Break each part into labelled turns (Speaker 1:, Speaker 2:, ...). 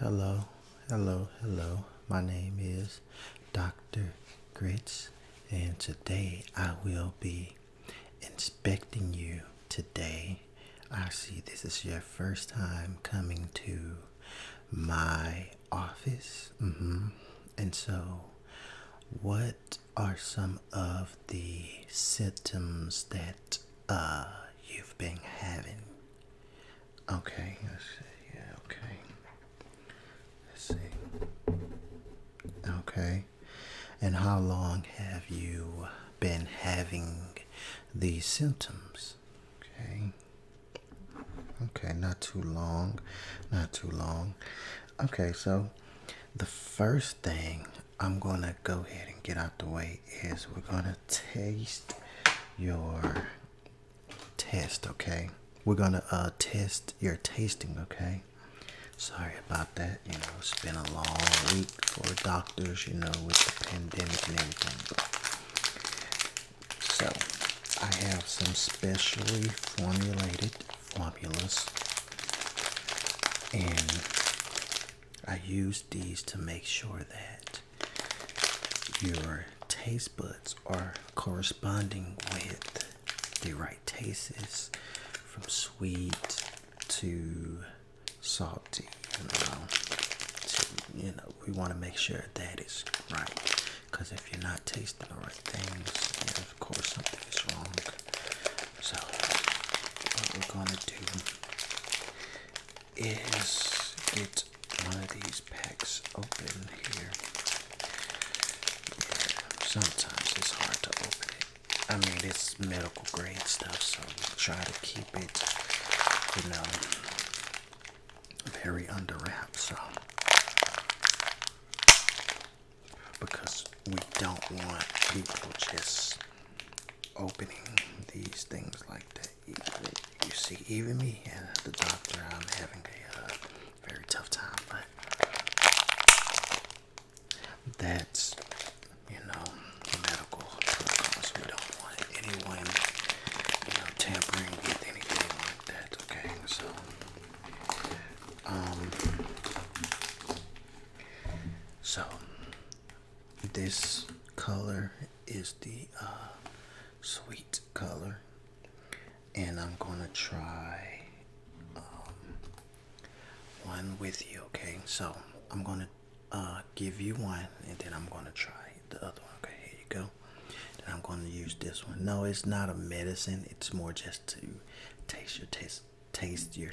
Speaker 1: Hello, hello. My name is Dr. Gritz, and today I will be inspecting you today. I see this is your first time coming to my office. And so, what are some of the symptoms that you've been having? Okay, let's see. Yeah, okay. Let's see. Okay. And how long have you been having these symptoms? Okay. Okay, not too long. Not too long. Okay, so the first thing I'm going to go ahead and get out the way is we're going to taste your test, okay? We're going to test your tasting, okay? Sorry about that. It's been a long week for doctors, with the pandemic and everything. So, I have some specially formulated formulas, and I use these to make sure that your taste buds are corresponding with the right tastes, from sweet to salty, we want to make sure that is right, because if you're not tasting the right things, of course something is wrong. So what we're going to do is get one of these packs open here. Sometimes it's hard to open it. I mean, it's medical grade stuff, so try to keep it, very under wraps. So, because we don't want people just opening these things like that. You see, even me and the doctor, I'm having a very tough time, but that's, medical protocols. We don't want anyone, tampering with anything like that, okay? So, this color is the sweet color, and I'm gonna try one with you, okay? So I'm gonna give you one, and then I'm gonna try the other one. Okay, here you go. Then I'm gonna use this one. No, it's not a medicine. It's more just to taste your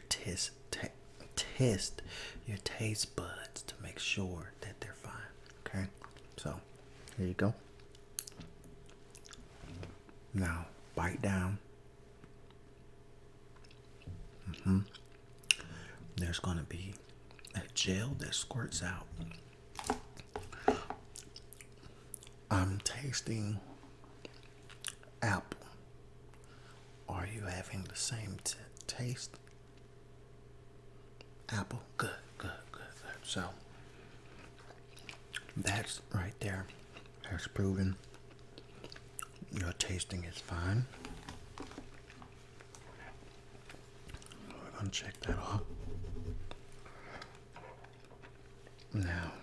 Speaker 1: taste buds to make sure that they're fine. Okay, so here you go. Now bite down. There's gonna be a gel that squirts out. I'm tasting apple. Are you having the same taste? Apple. Good. So that's right there. That's proven your tasting is fine. We're gonna check that off. Now,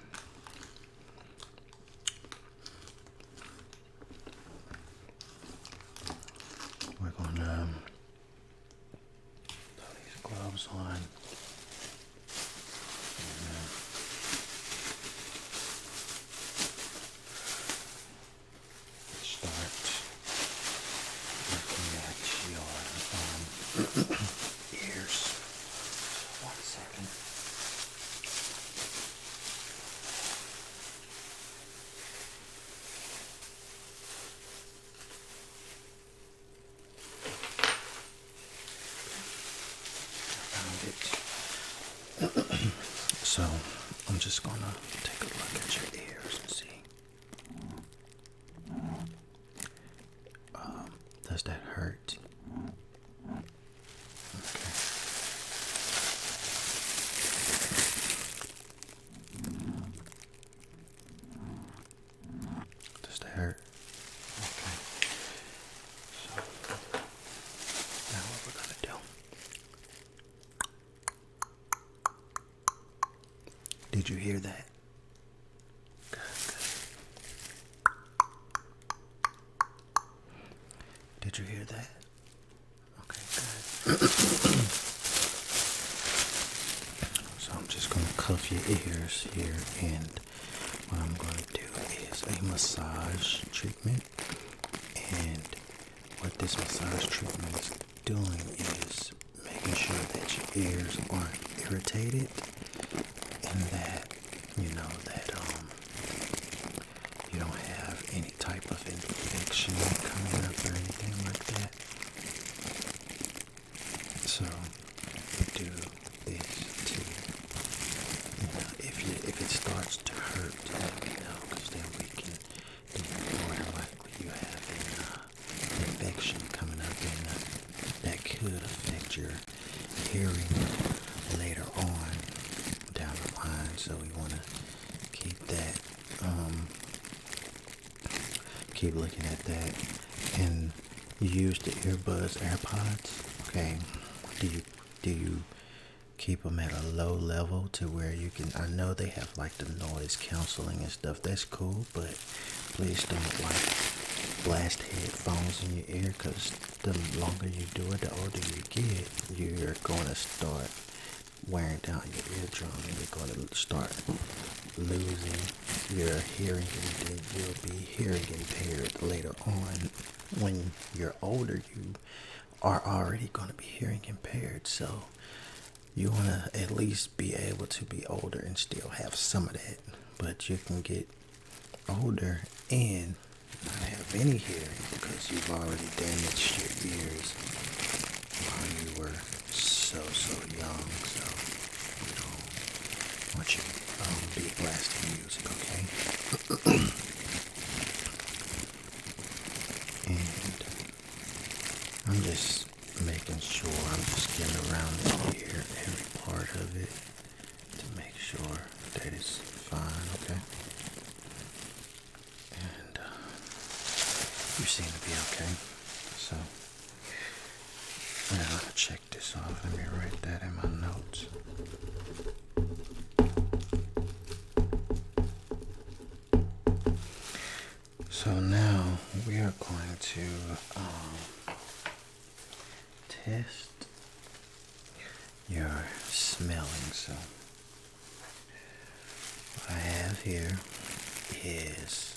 Speaker 1: we're gonna put these gloves on. Start looking at your ears. 1 second. So I'm just gonna take a look at your ears and see. Does that hurt? Okay. Does that hurt? Okay. So now what we're gonna do Did you hear that? Good, good. Did you hear that? Okay, good. So I'm just going to cuff your ears here, and what I'm going to do is a massage treatment. And what this massage treatment is doing is making sure that your ears aren't irritated, and that you don't have any type of infection coming up or anything like that. So we do this to, if it starts to hurt, let me know, because then we can do more than likely you have an infection coming up, and that could affect your hearing later on down the line. So we want to keep that, keep looking at that. And you use the earbuds, AirPods, okay? Do you keep them at a low level to where you can, I know they have like the noise canceling and stuff, that's cool, but please don't like blast headphones in your ear, because the longer you do it, the older you get, you're going to start wearing down your eardrum, and you're going to start losing your hearing, and then you'll be hearing impaired later on. When you're older, you are already going to be hearing impaired, so you want to at least be able to be older and still have some of that. But you can get older and not have any hearing because you've already damaged your ears while you were so young. So you don't want you to be blasting music, okay? And I'm just making sure, I'm just getting around the ear, every part of it, to make sure that it's fine, okay? And you seem to be okay. So I'm gonna check this off. Let me write that in my notes. So now we are going to test your smelling. So what I have here is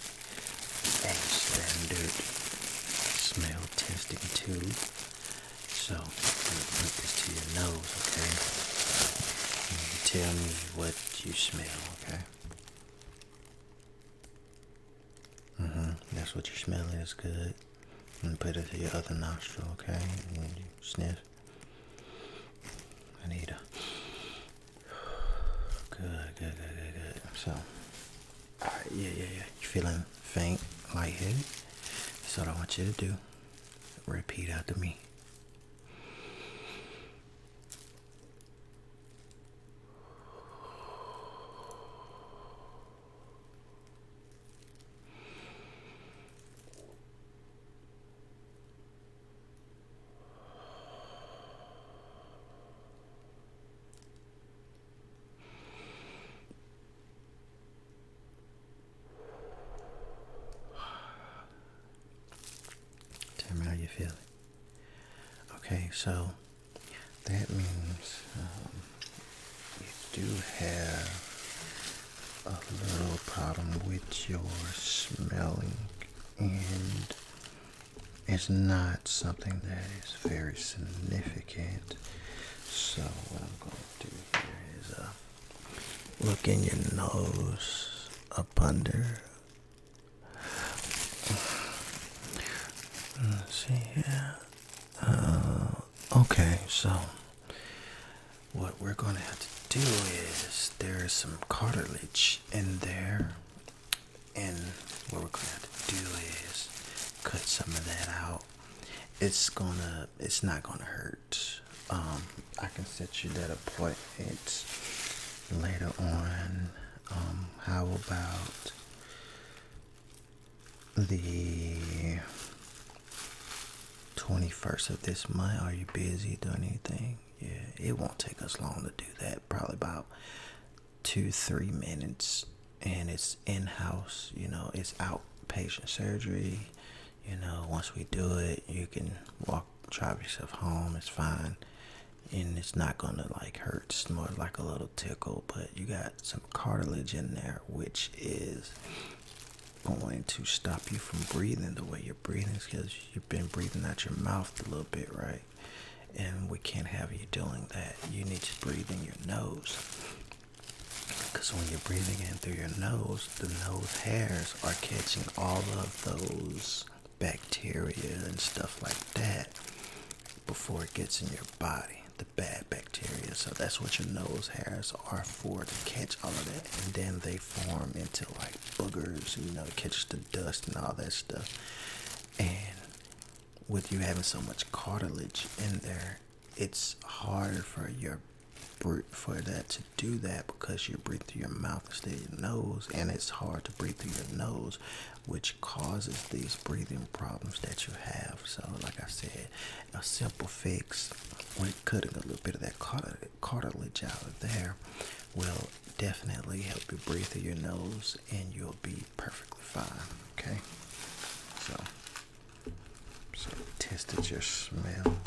Speaker 1: a standard smell testing tube. So I'm gonna put this to your nose, okay? And you tell me what you smell, okay? That's what your smell is, good. And put it to your other nostril, okay? And when you sniff, I need a good. So, alright, yeah. You feeling faint, lightheaded? So what I want you to do, repeat after me. Tell me how you feel. Okay, so that means you do have a little problem with your smelling, and it's not something that is very significant. So what I'm going to do here is look in your nose, up under. Let's see here. Okay, so what we're going to have to do is there's some cartilage in there, and what we're going to have to do is cut some of that out. It's not gonna hurt. I can set you that appointment later on. How about the 21st of this month? Are you busy doing anything? Yeah, it won't take us long to do that. Probably about 2-3 minutes, and it's in-house. You know, it's outpatient surgery. You know, once we do it, you can drive yourself home. It's fine, and it's not gonna like hurt. It's more like a little tickle, but you got some cartilage in there, which is going to stop you from breathing the way you're breathing, because you've been breathing out your mouth a little bit, right? And we can't have you doing that. You need to breathe in your nose, because when you're breathing in through your nose, the nose hairs are catching all of those bacteria and stuff like that before it gets in your body, the bad bacteria. So that's what your nose hairs are for, to catch all of that, and then they form into like boogers, you know, it catches the dust and all that stuff. And with you having so much cartilage in there, it's harder for that to do that, because you breathe through your mouth instead of your nose, and it's hard to breathe through your nose, which causes these breathing problems that you have. So like I said, a simple fix with cutting a little bit of that cartilage out of there will definitely help you breathe through your nose, and you'll be perfectly fine. Okay, so tested your smell.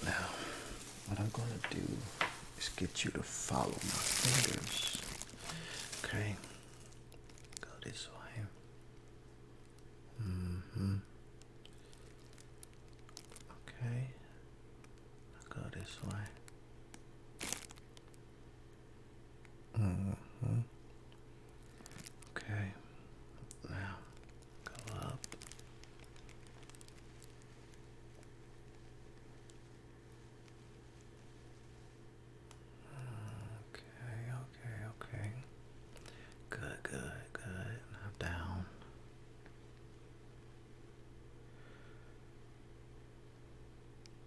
Speaker 1: Now what I'm gonna do is get you to follow my fingers. Okay, go this way. Okay, go this way. Okay, now go up. Okay. Good. Now down.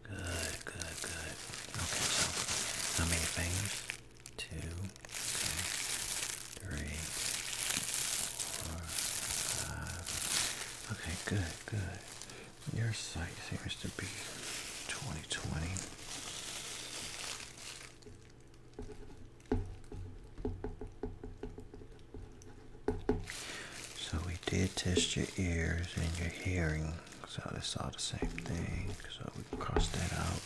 Speaker 1: Good. Okay, so how many fingers? 2, okay, 3, 4, 5. Okay, good. Your sight seems to be 20/20. So we did test your ears and your hearing, so that's all the same thing. So we can cross that out.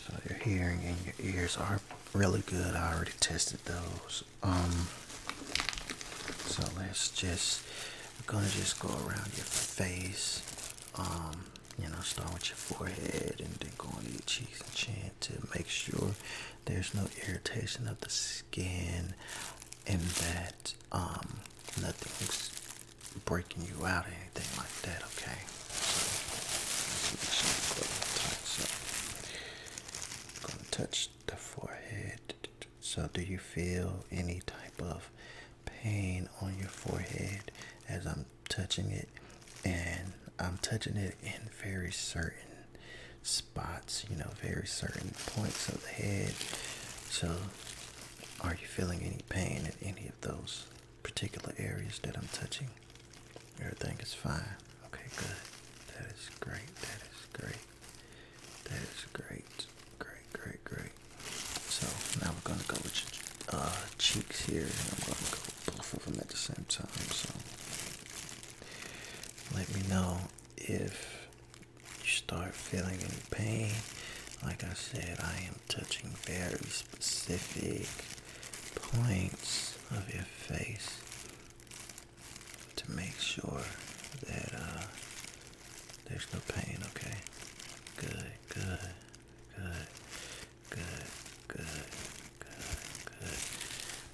Speaker 1: So your hearing and your ears are really good. I already tested those. So we're gonna just go around your face. You know, start with your forehead and then go on your cheeks and chin to make sure there's no irritation of the skin, and that nothing's breaking you out or anything like that. Okay, so make sure you go tight. So I'm gonna touch the forehead. So do you feel any type of pain on your forehead as I'm touching it? And I'm touching it in very certain spots, you know, very certain points of the head. So are you feeling any pain in any of those particular areas that I'm touching? Everything is fine. Okay, good. That is great. So now we're gonna go with your cheeks here, and I'm gonna go both of them at the same time. So let me know if you start feeling any pain. Like I said, I am touching very specific points of your face to make sure that there's no pain. Okay, good.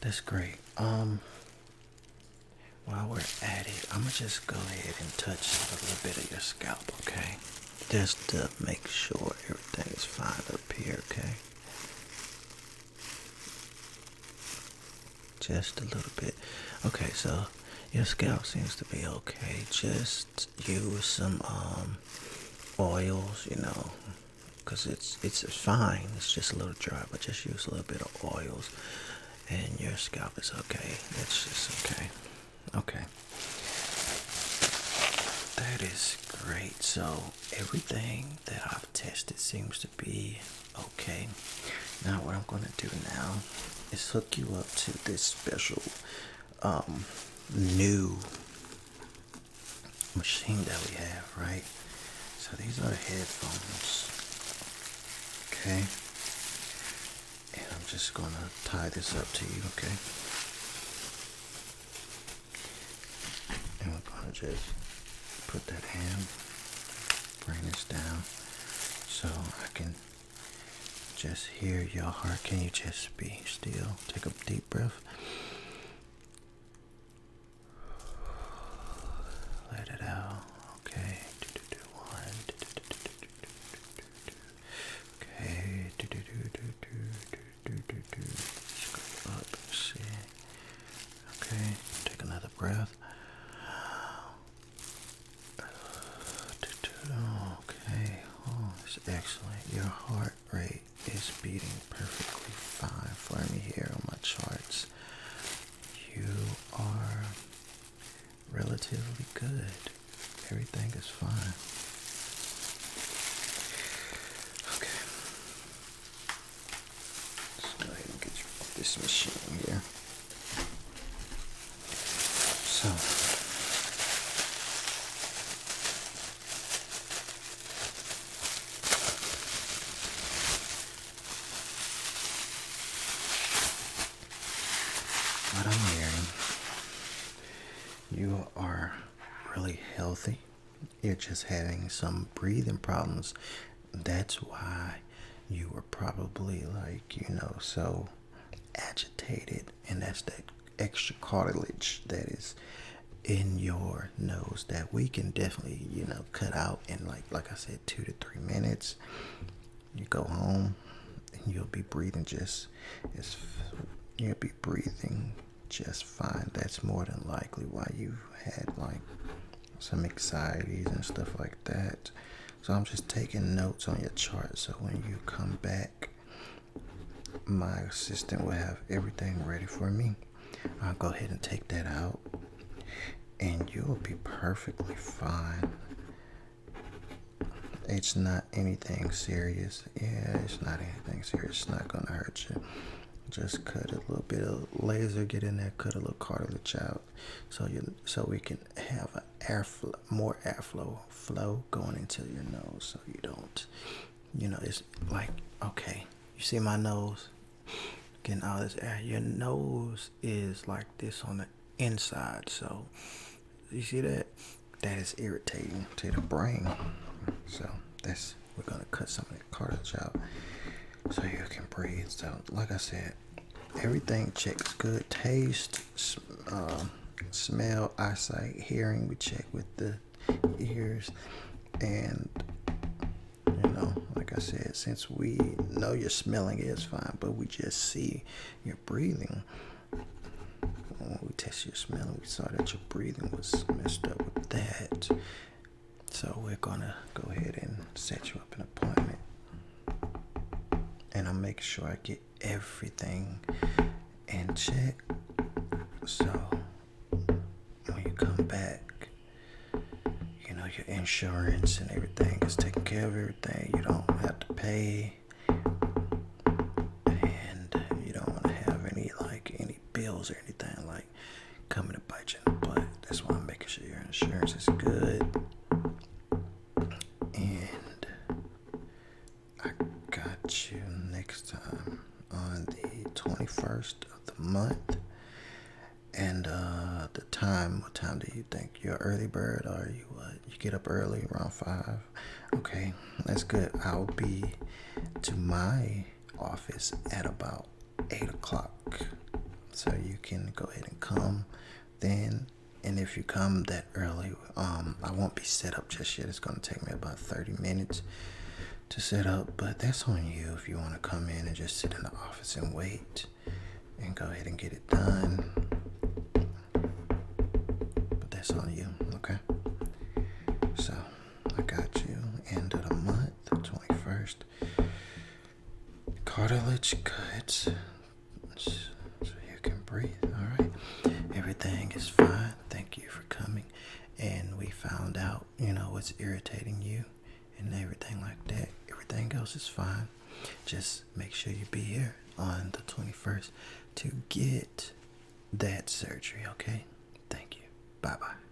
Speaker 1: That's great. While we're at it, I'm gonna just go ahead and touch a little bit of your scalp, okay? Just to make sure everything is fine up here, okay? Just a little bit. Okay, so your scalp seems to be okay. Just use some oils, you know, because it's fine. It's just a little dry, but just use a little bit of oils, and your scalp is okay. It's just okay. Okay. That is great. So everything that I've tested least it seems to be okay. Now what I'm going to do now is hook you up to this special new machine that we have, right? So these are headphones. Okay. And I'm just going to tie this up to you, okay? And we're going to just put that in, bring this down so I can just hear your heart. Can you just be still? Take a deep breath. Let it out. Okay. One. Okay. Just go up. See. Okay. Take another breath. Okay. Oh, that's excellent. Your heart rate is beating perfectly fine for me here on my charts. You are relatively good. Everything is fine. Okay. Let's go ahead and get you off this machine here. So, what I'm hearing, you are really healthy. You're just having some breathing problems. That's why you were probably so agitated, and that's that extra cartilage that is in your nose that we can definitely cut out in like I said 2 to 3 minutes. You go home and you'll be breathing just fine. That's more than likely why you had some anxieties and stuff like that. So I'm just taking notes on your chart, so when you come back, my assistant will have everything ready for me. I'll go ahead and take that out, and you'll be perfectly fine. It's not anything serious. Yeah, it's not anything serious. It's not gonna hurt you. Just cut a little bit of laser, get in there, cut a little cartilage out, so we can have more airflow going into your nose, so you don't, it's like, okay, you see my nose getting all this air. Your nose is like this on the inside, so you see that is irritating to the brain. So we're gonna cut some of that cartilage out so you can breathe. So like I said, everything checks good. Taste, smell, eyesight, hearing, we check with the ears. And like I said, since we know your smelling is fine, but we just see your breathing, when we test your smelling, we saw that your breathing was messed up with that. So we're gonna go ahead and set you up an appointment, and I'm making sure I get everything in check. So when you come back, your insurance and everything is taking care of everything. You don't have to pay, and you don't want to have any bills or anything coming to bite you in the butt. That's why I'm making sure your insurance is good. And I got you next time on the 21st of the month. And the time, what time do you think? You're early bird, or you get up early around 5? Okay, that's good. I'll be to my office at about 8 o'clock. So you can go ahead and come then. And if you come that early, I won't be set up just yet. It's going to take me about 30 minutes to set up, but that's on you if you want to come in and just sit in the office and wait and go ahead and get it done. But that's on you, okay? So I got you end of the month, 21st. Cartilage cuts so you can breathe. All right, everything is fine. Thank you for coming. And we found out what's irritating you and everything like that. Everything everything else is fine. Just make sure you be here on the 21st to get that surgery, okay? Thank you. Bye-bye.